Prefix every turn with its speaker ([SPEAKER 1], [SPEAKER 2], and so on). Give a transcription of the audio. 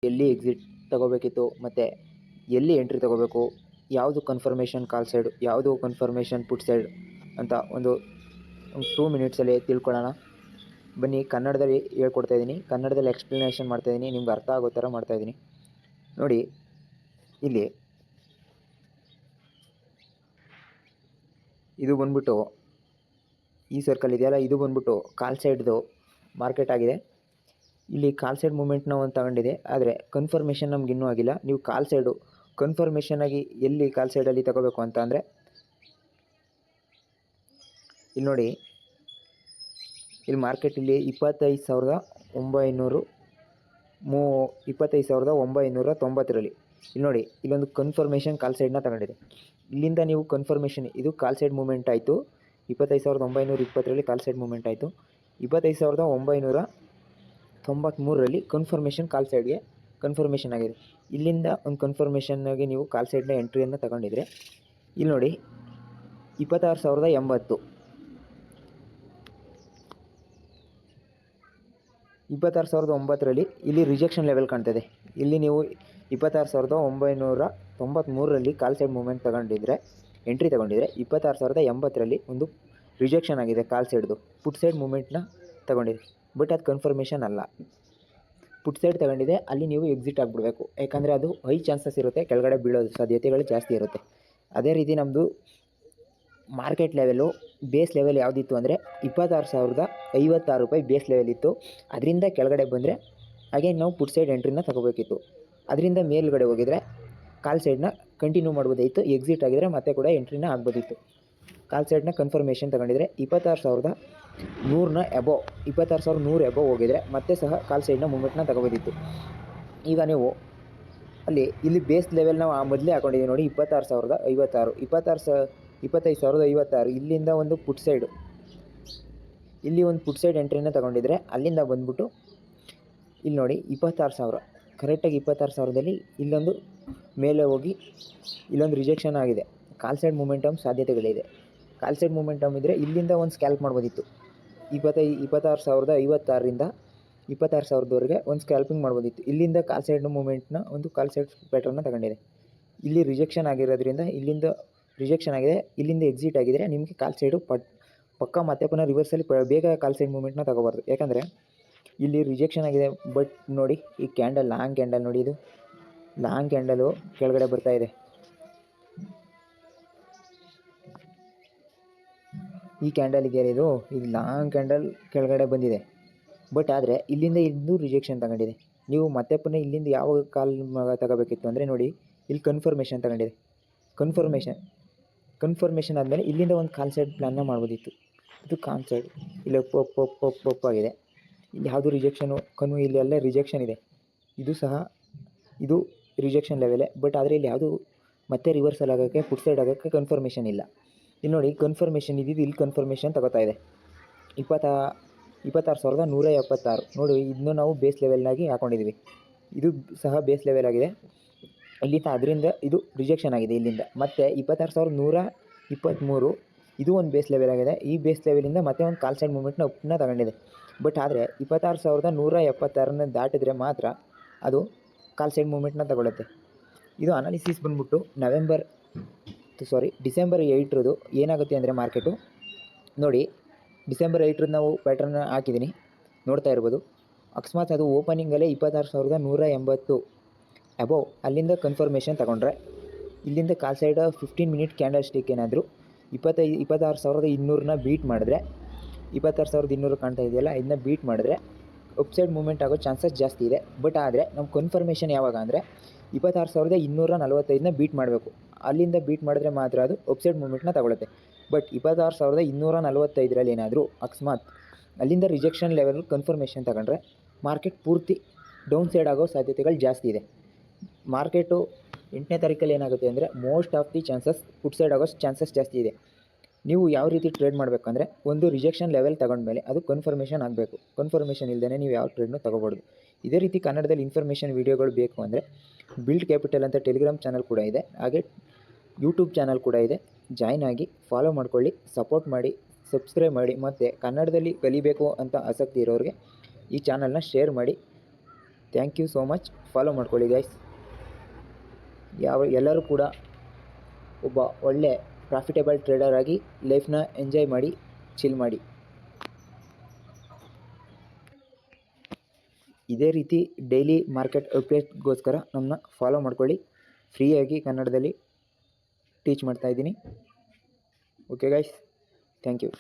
[SPEAKER 1] ಎಲ್ಲಿ ಎಕ್ಸಿಟ್ ತಗೋಬೇಕಿತ್ತು ಮತ್ತು ಎಲ್ಲಿ ಎಂಟ್ರಿ ತಗೋಬೇಕು, ಯಾವುದು ಕನ್ಫರ್ಮೇಷನ್ ಕಾಲ್ ಸೈಡು, ಯಾವುದು ಕನ್ಫರ್ಮೇಷನ್ ಪುಟ್ ಸೈಡ್ ಅಂತ ಒಂದು 2 ಮಿನಿಟ್ಸಲ್ಲಿ ತಿಳ್ಕೊಳ್ಳೋಣ ಬನ್ನಿ. ಕನ್ನಡದಲ್ಲಿ ಹೇಳ್ಕೊಡ್ತಾಯಿದ್ದೀನಿ, ಕನ್ನಡದಲ್ಲಿ ಎಕ್ಸ್ಪ್ಲನೇಷನ್ ಮಾಡ್ತಾಯಿದ್ದೀನಿ, ನಿಮ್ಗೆ ಅರ್ಥ ಆಗೋ ಥರ ಮಾಡ್ತಾಯಿದ್ದೀನಿ ನೋಡಿ. ಇಲ್ಲಿ ಇದು ಬಂದ್ಬಿಟ್ಟು ಈ ಸರ್ಕಲ್ ಇದೆಯಲ್ಲ, ಇದು ಬಂದ್ಬಿಟ್ಟು ಕಾಲ್ ಸೈಡ್ದು ಮಾರ್ಕೆಟ್ ಆಗಿದೆ. ಇಲ್ಲಿ ಕಾಲ್ ಸೈಡ್ ಮೂಮೆಂಟ್ನ ಒಂದು ತಗೊಂಡಿದೆ, ಆದರೆ ಕನ್ಫರ್ಮೇಷನ್ ನಮ್ಗೆ ಇನ್ನೂ ಆಗಿಲ್ಲ. ನೀವು ಕಾಲ್ ಸೈಡು ಕನ್ಫರ್ಮೇಷನ್ ಆಗಿ ಎಲ್ಲಿ ಕಾಲ್ ಸೈಡಲ್ಲಿ ತಗೋಬೇಕು ಅಂತ ಅಂದರೆ ಇಲ್ಲಿ ನೋಡಿ, ಇಲ್ಲಿ ಮಾರ್ಕೆಟ್ ಇಲ್ಲಿ 25,990ರಲ್ಲಿ ಇಲ್ಲಿ ನೋಡಿ, ಇಲ್ಲೊಂದು ಕನ್ಫರ್ಮೇಷನ್ ಕಾಲ್ ಸೈಡ್ನ ತಗೊಂಡಿದೆ. ಇಲ್ಲಿಂದ ನೀವು ಕನ್ಫರ್ಮೇಷನ್, ಇದು ಕಾಲ್ ಸೈಡ್ ಮೂಮೆಂಟ್ ಆಯಿತು. 25,920ರಲ್ಲಿ ಕಾಲ್ ಸೈಡ್ ಮೂಮೆಂಟ್ ಆಯಿತು. 25,993ರಲ್ಲಿ ಕನ್ಫರ್ಮೇಷನ್ ಕಾಲ್ ಸೈಡ್ಗೆ ಕನ್ಫರ್ಮೇಷನ್ ಆಗಿದೆ. ಇಲ್ಲಿಂದ ಒಂದು ಕನ್ಫರ್ಮೇಷನ್ನಾಗಿ ನೀವು ಕಾಲ್ ಸೈಡ್ನ ಎಂಟ್ರಿಯನ್ನು ತಗೊಂಡಿದ್ರೆ ಇಲ್ಲಿ ನೋಡಿ 26,080, 26,009ರಲ್ಲಿ ಇಲ್ಲಿ ರಿಜೆಕ್ಷನ್ ಲೆವೆಲ್ ಕಾಣ್ತದೆ. ಇಲ್ಲಿ ನೀವು 26,993ರಲ್ಲಿ ಕಾಲ್ ಸೈಡ್ ಮೂಮೆಂಟ್ ತಗೊಂಡಿದ್ರೆ, ಎಂಟ್ರಿ ತಗೊಂಡಿದ್ರೆ 26,080ರಲ್ಲಿ ಒಂದು ರಿಜೆಕ್ಷನ್ ಆಗಿದೆ ಕಾಲ್ ಸೈಡ್ದು. ಪುಟ್ ಸೈಡ್ ಮೂಮೆಂಟ್ನ ತಗೊಂಡಿದೆ, ಬಟ್ ಅದು ಕನ್ಫರ್ಮೇಷನ್ ಅಲ್ಲ. ಪುಟ್ ಸೈಡ್ ತಗೊಂಡಿದೆ, ಅಲ್ಲಿ ನೀವು ಎಕ್ಸಿಟ್ ಆಗಿಬಿಡ್ಬೇಕು, ಯಾಕಂದರೆ ಅದು ಹೈ ಚಾನ್ಸಸ್ ಇರುತ್ತೆ, ಕೆಳಗಡೆ ಬೀಳೋದು ಸಾಧ್ಯತೆಗಳು ಜಾಸ್ತಿ ಇರುತ್ತೆ. ಅದೇ ರೀತಿ ನಮ್ಮದು ಮಾರ್ಕೆಟ್ ಲೆವೆಲು ಬೇಸ್ ಲೆವೆಲ್ ಯಾವುದಿತ್ತು ಅಂದರೆ 26,056 ರೂಪಾಯಿ ಬೇಸ್ ಲೆವೆಲ್ ಇತ್ತು. ಅದರಿಂದ ಕೆಳಗಡೆ ಬಂದರೆ ಹಾಗೆ ನಾವು ಪುಟ್ ಸೈಡ್ ಎಂಟ್ರಿನ ತಗೋಬೇಕಿತ್ತು. ಅದರಿಂದ ಮೇಲ್ಗಡೆ ಹೋಗಿದರೆ ಕಾಲ್ ಸೈಡ್ನ ಕಂಟಿನ್ಯೂ ಮಾಡ್ಬೋದಾಯಿತು, ಎಕ್ಸಿಟ್ ಆಗಿದರೆ ಮತ್ತೆ ಕೂಡ ಎಂಟ್ರಿನ ಆಗ್ಬೋದಿತ್ತು. ಕಾಲ್ ಸೈಡ್ನ ಕನ್ಫರ್ಮೇಷನ್ ತಗೊಂಡಿದ್ರೆ 26,100ನ ಎಬೋ 26,100 ಎಬೋ ಹೋಗಿದರೆ ಮತ್ತೆ ಸಹ ಕಾಲ್ ಸೈಡ್ನ ಮೂಮೆಂಟ್ನ ತಗೋಬೋದಿತ್ತು. ಈಗ ನೀವು ಇಲ್ಲಿ ಬೇಸ್ ಲೆವೆಲ್ ನಾವು ಮೊದಲೇ ಹಾಕೊಂಡಿದ್ದೀವಿ ನೋಡಿ, 26,056, 25,056. ಇಲ್ಲಿಂದ ಒಂದು ಪುಟ್ ಸೈಡು, ಇಲ್ಲಿ ಒಂದು ಪುಟ್ ಸೈಡ್ ಎಂಟ್ರಿನ ತಗೊಂಡಿದ್ರೆ ಅಲ್ಲಿಂದ ಬಂದ್ಬಿಟ್ಟು ಇಲ್ಲಿ ನೋಡಿ 26,000, ಕರೆಕ್ಟಾಗಿ 26,000ದಲ್ಲಿ ಇಲ್ಲೊಂದು ಮೇಲೆ ಹೋಗಿ ಇಲ್ಲೊಂದು ರಿಜೆಕ್ಷನ್ ಆಗಿದೆ. ಕಾಲ್ ಸೈಡ್ ಮೂಮೆಂಟಮ್ ಸಾಧ್ಯತೆಗಳಿದೆ. ಕಾಲ್ ಸೈಡ್ ಮೂಮೆಂಟಮ್ ಇದ್ದರೆ ಇಲ್ಲಿಂದ ಒಂದು ಸ್ಕ್ಯಾಲ್ಪ್ ಮಾಡ್ಬೋದಿತ್ತು. 26,056ರಿಂದ 26,000ವರೆಗೆ ಒಂದು ಸ್ಕ್ಯಾಲ್ಪಿಂಗ್ ಮಾಡ್ಬೋದಿತ್ತು. ಇಲ್ಲಿಂದ ಕಾಲ್ ಸೈಡ್ ಮೂಮೆಂಟ್ನ ಒಂದು ಕಾಲ್ ಸೈಡ್ ಪ್ಯಾಟ್ರನ್ನ ತಗೊಂಡಿದೆ. ಇಲ್ಲಿ ರಿಜೆಕ್ಷನ್ ಆಗಿರೋದ್ರಿಂದ ಇಲ್ಲಿಂದ ರಿಜೆಕ್ಷನ್ ಆಗಿದೆ, ಇಲ್ಲಿಂದ ಎಕ್ಸಿಟ್ ಆಗಿದರೆ ನಿಮಗೆ ಕಾಲ್ ಸೈಡು ಪಕ್ಕ ಮತ್ತೆ ಪುನಃ ರಿವರ್ಸಲ್ಲಿ ಬೇಗ ಕಾಲ್ ಸೈಡ್ ಮೂಮೆಂಟ್ನ ತಗೋಬಾರ್ದು. ಯಾಕಂದರೆ ಇಲ್ಲಿ ರಿಜೆಕ್ಷನ್ ಆಗಿದೆ. ಬಟ್ ನೋಡಿ, ಈ ಕ್ಯಾಂಡಲ್ ಲಾಂಗ್ ಕ್ಯಾಂಡಲ್ ನೋಡಿ, ಇದು ಲಾಂಗ್ ಕ್ಯಾಂಡಲು ಕೆಳಗಡೆ ಬರ್ತಾ ಇದೆ. ಈ ಕ್ಯಾಂಡಲ್ ಇದೆಯಲ್ಲ, ಇದು ಲಾಂಗ್ ಕ್ಯಾಂಡಲ್ ಕೆಳಗಡೆ ಬಂದಿದೆ. ಬಟ್ ಆದರೆ ಇಲ್ಲಿಂದ ಇನ್ನೂ ರಿಜೆಕ್ಷನ್ ತಗೊಂಡಿದೆ. ನೀವು ಮತ್ತೆ ಪುನಃ ಇಲ್ಲಿಂದ ಯಾವ ಕಾಲ್ ತಗೋಬೇಕಿತ್ತು ಅಂದರೆ ನೋಡಿ, ಇಲ್ಲಿ ಕನ್ಫರ್ಮೇಷನ್ ತಗೊಂಡಿದೆ. ಕನ್ಫರ್ಮೇಷನ್ ಆದಮೇಲೆ ಇಲ್ಲಿಂದ ಒಂದು ಕಾಲ್ ಸೈಡ್ ಪ್ಲ್ಯಾನ್ನ ಮಾಡ್ಬೋದಿತ್ತು. ಇದು ಕಾಲ್ ಸೈಡ್ ಇಲ್ಲಿ ಪಪ್ ಆಗಿದೆ. ಇಲ್ಲಿ ಯಾವುದು ರಿಜೆಕ್ಷನು ಇಲ್ಲಿ ಎಲ್ಲ ರಿಜೆಕ್ಷನ್ ಇದೆ. ಇದು ಸಹ ಇದು ರಿಜೆಕ್ಷನ್ ಲೆವೆಲೇ. ಬಟ್ ಆದರೆ ಇಲ್ಲಿ ಯಾವುದು ಮತ್ತೆ ರಿವರ್ಸಲ್ ಆಗೋಕ್ಕೆ, ಪುಟ್ ಸೈಡ್ ಆಗೋಕ್ಕೆ ಕನ್ಫರ್ಮೇಷನ್ ಇಲ್ಲ. ಇಲ್ಲಿ ನೋಡಿ, ಕನ್ಫರ್ಮೇಷನ್ ಇದ್ದಿದ್ದು ಇಲ್ಲಿ ಕನ್ಫರ್ಮೇಷನ್ ತಗೋತಾ ಇದೆ 26,176 ನೋಡಿ. ಇದನ್ನು ನಾವು ಬೇಸ್ ಲೆವೆಲ್ನಾಗಿ ಹಾಕೊಂಡಿದ್ದೀವಿ. ಇದು ಸಹ ಬೇಸ್ ಲೆವೆಲ್ ಆಗಿದೆ. ಇಲ್ಲಿಂದ ಅದರಿಂದ ಇದು ರಿಜೆಕ್ಷನ್ ಆಗಿದೆ. ಇಲ್ಲಿಂದ ಮತ್ತೆ 26,123 ಇದು ಒಂದು ಬೇಸ್ ಲೆವೆಲ್ ಆಗಿದೆ. ಈ ಬೇಸ್ ಲೆವೆಲಿಂದ ಮತ್ತೆ ಒಂದು ಕಾಲ್ ಸೈಡ್ ಮೂಮೆಂಟ್ನ ಅಪ್ನ ತಗೊಂಡಿದೆ. ಬಟ್ ಆದರೆ 26,176ನ ದಾಟಿದ್ರೆ ಮಾತ್ರ ಅದು ಕಾಲ್ ಸೈಡ್ ಮೂಮೆಂಟ್ನ ತಗೊಳುತ್ತೆ. ಇದು ಅನಾಲಿಸಿಸ್ ಬಂದ್ಬಿಟ್ಟು ಡಿಸೆಂಬರ್ 8ರದು ಏನಾಗುತ್ತೆ ಅಂದರೆ ಮಾರ್ಕೆಟು ನೋಡಿ, ಡಿಸೆಂಬರ್ 8ರದ್ದು ನಾವು ಪ್ಯಾಟ್ರನ್ನ ಹಾಕಿದ್ದೀನಿ, ನೋಡ್ತಾ ಇರ್ಬೋದು. ಅಕಸ್ಮಾತ್ ಅದು ಓಪನಿಂಗಲ್ಲೇ 26,180 ಅಬೋವ್ ಅಲ್ಲಿಂದ ಕನ್ಫರ್ಮೇಷನ್ ತಗೊಂಡ್ರೆ ಇಲ್ಲಿಂದ ಕಾಲ್ ಸೈಡ್ 15 ಮಿನಿಟ್ ಕ್ಯಾಂಡಲ್ ಸ್ಟಿಕ್ ಏನಾದರೂ 26,200ನ ಬೀಟ್ ಮಾಡಿದ್ರೆ, 26,200 ಕಾಣ್ತಾ ಇದೆಯಲ್ಲ, ಇದನ್ನ ಬೀಟ್ ಮಾಡಿದ್ರೆ ಅಪ್ಸೈಡ್ ಮೂಮೆಂಟ್ ಆಗೋ ಚಾನ್ಸಸ್ ಜಾಸ್ತಿ ಇದೆ. ಬಟ್ ಆದರೆ ನಮ್ಮ ಕನ್ಫರ್ಮೇಷನ್ ಯಾವಾಗ ಅಂದರೆ 26,245ನ ಬೀಟ್ ಮಾಡಬೇಕು. ಅಲ್ಲಿಂದ ಬೀಟ್ ಮಾಡಿದ್ರೆ ಮಾತ್ರ ಅದು ಅಪ್ಸೈಡ್ ಮೂಮೆಂಟ್ನ ತಗೊಳುತ್ತೆ. ಬಟ್ 26,245ರಲ್ಲಿ ಏನಾದರೂ ಅಕಸ್ಮಾತ್ ಅಲ್ಲಿಂದ ರಿಜೆಕ್ಷನ್ ಲೆವೆಲ್ ಕನ್ಫರ್ಮೇಷನ್ ತಗೊಂಡ್ರೆ ಮಾರ್ಕೆಟ್ ಪೂರ್ತಿ ಡೌನ್ ಸೈಡ್ ಆಗೋ ಸಾಧ್ಯತೆಗಳು ಜಾಸ್ತಿ ಇದೆ. ಮಾರ್ಕೆಟು 8ನೇ ತಾರೀಕಲ್ಲಿ ಏನಾಗುತ್ತೆ ಅಂದರೆ most of the chances put side ಆಗೋ ಚಾನ್ಸಸ್ ಜಾಸ್ತಿ ಇದೆ. ನೀವು ಯಾವ ರೀತಿ ಟ್ರೇಡ್ ಮಾಡಬೇಕಂದ್ರೆ, ಒಂದು ರಿಜೆಕ್ಷನ್ ಲೆವೆಲ್ ತಗೊಂಡ್ಮೇಲೆ ಅದು ಕನ್ಫರ್ಮೇಷನ್ ಆಗಬೇಕು. ಕನ್ಫರ್ಮೇಷನ್ ಇಲ್ಲದೇ ನೀವು ಯಾವ ಟ್ರೇಡ್ನು ತಗೋಬಾರ್ದು. ಇದೇ ರೀತಿ ಕನ್ನಡದಲ್ಲಿ ಇನ್ಫಾರ್ಮೇಷನ್ ವೀಡಿಯೋಗಳು ಬೇಕು ಅಂದರೆ ಬಿಲ್ಡ್ ಕ್ಯಾಪಿಟಲ್ ಅಂತ ಟೆಲಿಗ್ರಾಮ್ ಚಾನಲ್ ಕೂಡ ಇದೆ, ಹಾಗೆ ಯೂಟ್ಯೂಬ್ ಚಾನಲ್ ಕೂಡ ಇದೆ. ಜಾಯ್ನ್ ಆಗಿ ಫಾಲೋ ಮಾಡ್ಕೊಳ್ಳಿ, ಸಪೋರ್ಟ್ ಮಾಡಿ, ಸಬ್ಸ್ಕ್ರೈಬ್ ಮಾಡಿ. ಮತ್ತು ಕನ್ನಡದಲ್ಲಿ ಕಲಿಬೇಕು ಅಂತ ಆಸಕ್ತಿ ಇರೋರಿಗೆ ಈ ಚಾನಲ್ನ ಶೇರ್ ಮಾಡಿ. Thank you so much. Follow ಮಾಡ್ಕೊಳ್ಳಿ ಗೈಸ್. ಎಲ್ಲರೂ ಕೂಡ ಒಬ್ಬ ಒಳ್ಳೆ ಪ್ರಾಫಿಟೇಬಲ್ ಟ್ರೇಡರ್ ಆಗಿ ಲೈಫ್ನ ಎಂಜಾಯ್ ಮಾಡಿ, ಚಿಲ್ ಮಾಡಿ. ಇದೇ ರೀತಿ ಡೈಲಿ ಮಾರ್ಕೆಟ್ ಅಪ್ಡೇಟ್ಗೋಸ್ಕರ ನಮ್ಮನ್ನ ಫಾಲೋ ಮಾಡ್ಕೊಳ್ಳಿ. ಫ್ರೀಯಾಗಿ ಕನ್ನಡದಲ್ಲಿ ಟೀಚ್ ಮಾಡ್ತಾಯಿದ್ದೀನಿ. Okay guys, thank you.